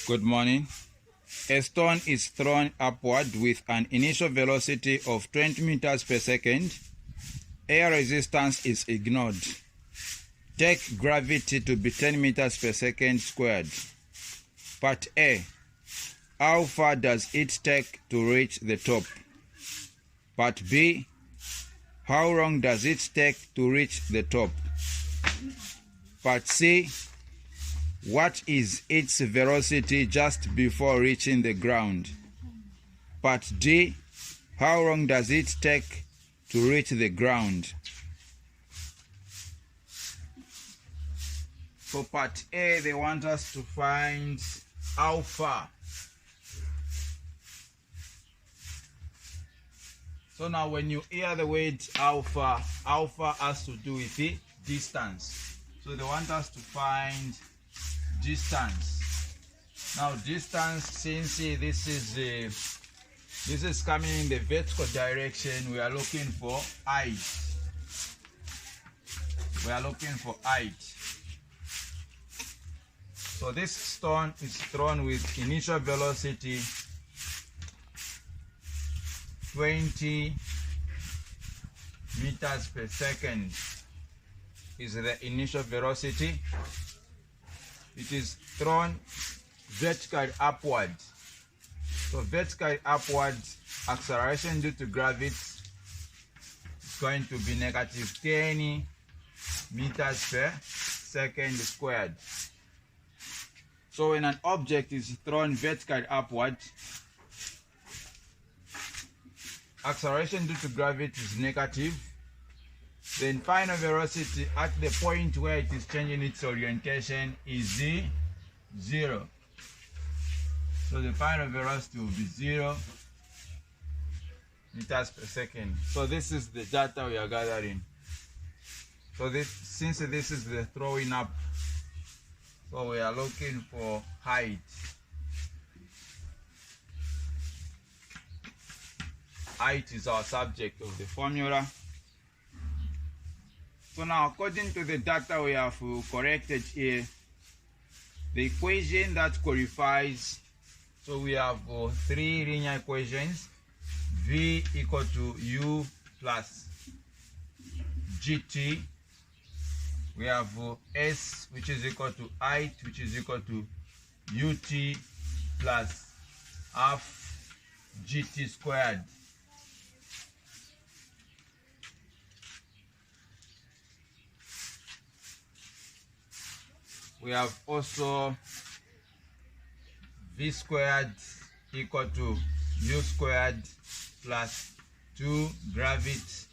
Good morning. A stone is thrown upward with an initial velocity of 20 meters per second. Air resistance is ignored. Take gravity to be 10 meters per second squared. Part A. How far does it take to reach the top? Part B. How long does it take to reach the top? Part C. What is its velocity just before reaching the ground? Part D. How long does it take to reach the ground? For part A, they want us to find how far. So now when you hear the word how far has to do with the distance. So they want us to find distance. Now distance, since this is coming in the vertical direction, we are looking for height. So this stone is thrown with initial velocity 20 meters per second is the initial velocity. It is thrown vertically upward. So vertically upward, acceleration due to gravity is going to be negative 10 meters per second squared. So when an object is thrown vertically upward, acceleration due to gravity is negative. Then final velocity at the point where it is changing its orientation is 0. So the final velocity will be 0 meters per second. So this is the data we are gathering. So since this is the throwing up, so we are looking for height. Height is our subject of the formula. So now, according to the data we have corrected here, the equation that qualifies, so we have 3 linear equations. V equal to U plus GT. We have S, which is equal to height, which is equal to UT plus half GT squared. We have also V squared equal to U squared plus 2 gravity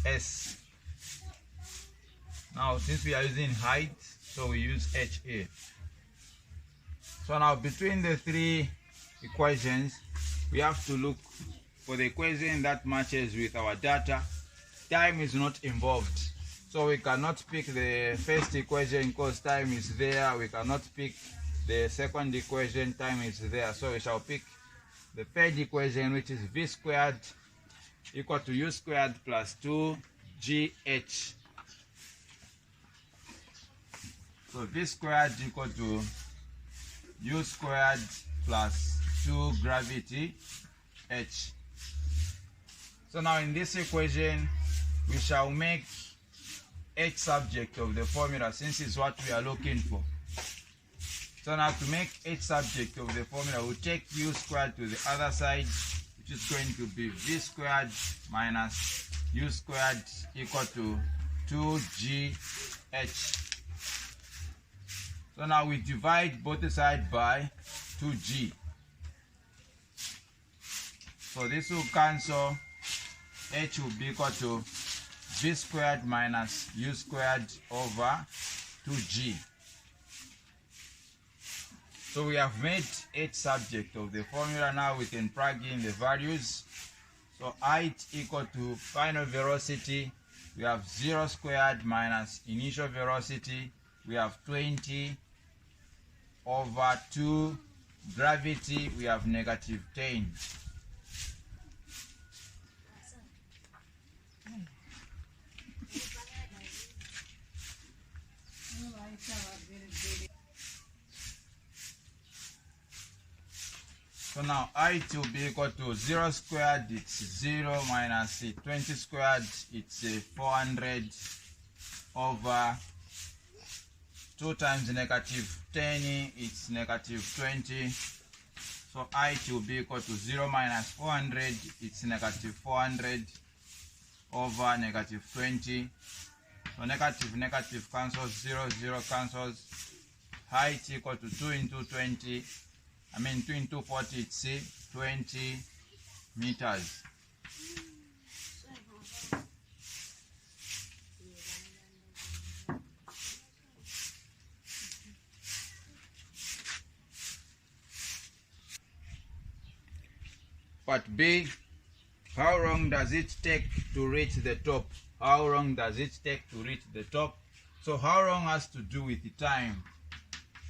S. Now since we are using height, so we use HA. So now between the 3 equations, we have to look for the equation that matches with our data. Time is not involved. So we cannot pick the first equation because time is there. We cannot pick the second equation, time is there. So we shall pick the third equation, which is V squared equal to U squared plus 2GH. So V squared equal to U squared plus 2 gravity H. So now in this equation, we shall make H subject of the formula, since it's what we are looking for. So now to make H subject of the formula, we'll take U squared to the other side, which is going to be V squared minus U squared equal to 2GH. So now we divide both sides by 2G. So this will cancel. H will be equal to V squared minus U squared over 2G. So we have made H subject of the formula. Now we can plug in the values. So height equal to final velocity, we have 0 squared minus initial velocity, we have 20 over 2. Gravity, we have negative 10. So now height will be equal to 0 squared, it's 0 minus 20 squared, it's 400 over 2 times negative 10, it's negative 20. So height will be equal to 0 minus 400, it's negative 400 over negative 20. So negative negative cancels, 0 0 cancels. Height equal to 2 into 20, 2 into 40, it's 20 meters. Part B, how long does it take to reach the top? How long does it take to reach the top? So how long has to do with the time.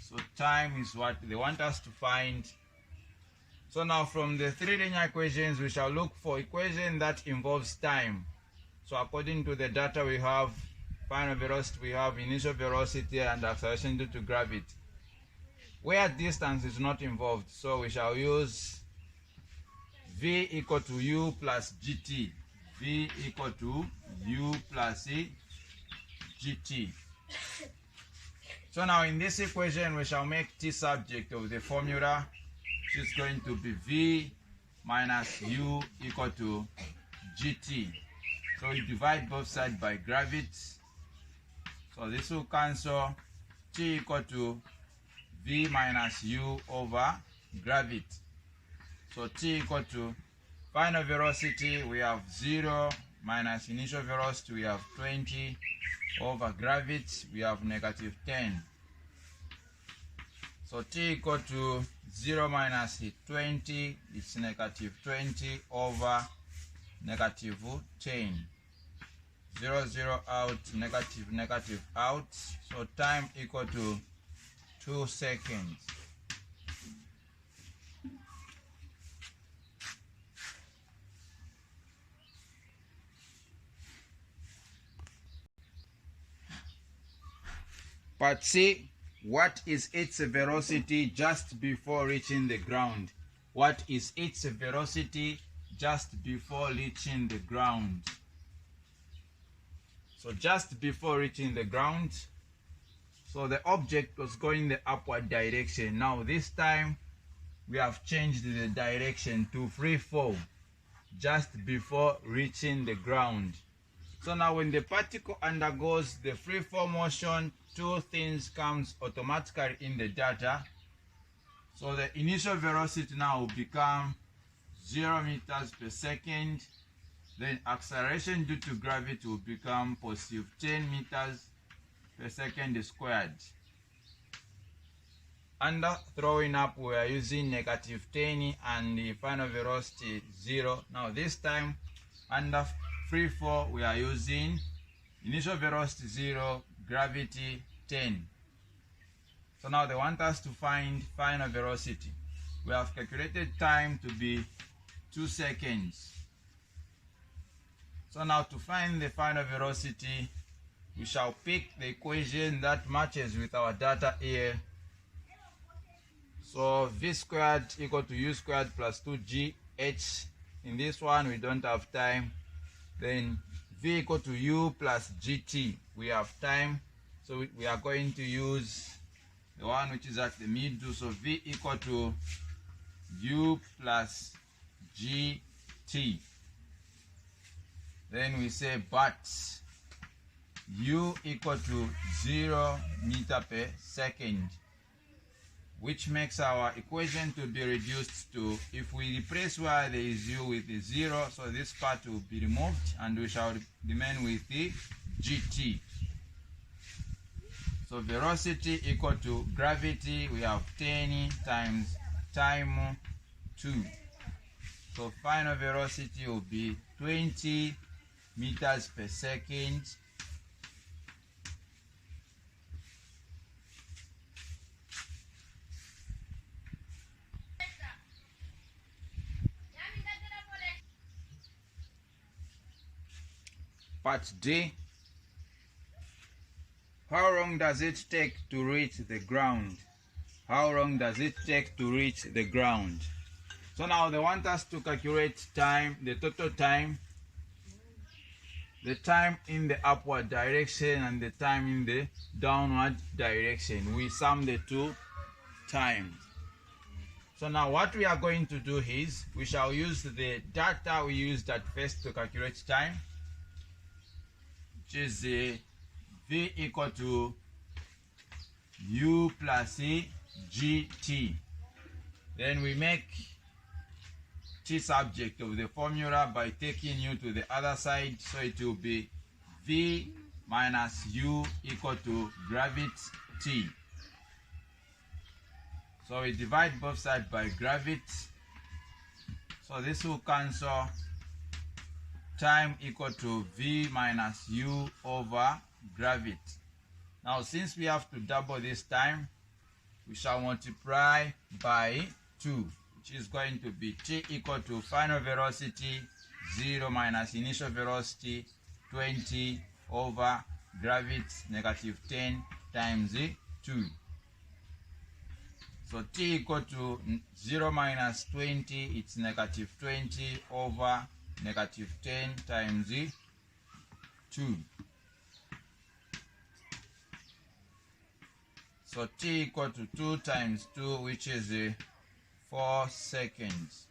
So time is what they want us to find. So now from the three linear equations, we shall look for equation that involves time. So according to the data we have, final velocity, we have initial velocity and acceleration due to gravity. Where distance is not involved, so we shall use V equal to U plus GT. V equal to U plus GT. So now in this equation, we shall make T subject of the formula, which is going to be V minus U equal to GT. So we divide both sides by gravity. So this will cancel. T equal to V minus U over gravity. So T equal to final velocity, we have 0 minus initial velocity, we have 20 over gravity, we have negative 10. So T equal to 0 minus 20, it's negative 20 over negative 10. 0 0 out, negative negative out. So time equal to 2 seconds. Part C, what is its velocity just before reaching the ground? What is its velocity just before reaching the ground? So just before reaching the ground, so the object was going the upward direction. Now this time we have changed the direction to free fall just before reaching the ground. So now when the particle undergoes the free fall motion, two things comes automatically in the data. So the initial velocity now will become 0 meters per second. Then acceleration due to gravity will become positive 10 meters per second squared. Under throwing up, we are using negative 10 and the final velocity 0. Now this time, under free fall, we are using initial velocity 0, gravity 10. So now they want us to find final velocity. We have calculated time to be 2 seconds. So now to find the final velocity, we shall pick the equation that matches with our data here. So V squared equal to U squared plus 2GH. In this one, we don't have time. Then V equal to U plus GT. We have time. So we are going to use the one which is at the middle. So V equal to U plus GT. Then we say but U equal to 0 meter per second, which makes our equation to be reduced to, if we replace where there is U with the 0, so this part will be removed and we shall remain with the GT. So velocity equal to gravity, we have 10 times time 2. So final velocity will be 20 meters per second. Part D, how long does it take to reach the ground? How long does it take to reach the ground? So now they want us to calculate time, the total time, the time in the upward direction and the time in the downward direction. We sum the two times. So now what we are going to do is we shall use the data we used at first to calculate time, which is V equal to U plus GT. Then we make T subject of the formula by taking U to the other side, so it will be V minus U equal to gravity T. So we divide both sides by gravity. So this will cancel. Time equal to V minus U over gravity. Now since we have to double this time, we shall multiply by 2, which is going to be T equal to final velocity 0 minus initial velocity 20 over gravity negative 10 times 2. So T equal to 0 minus 20, it's negative 20 over negative 10 times 2. So T equal to 2 times 2, which is 4 seconds.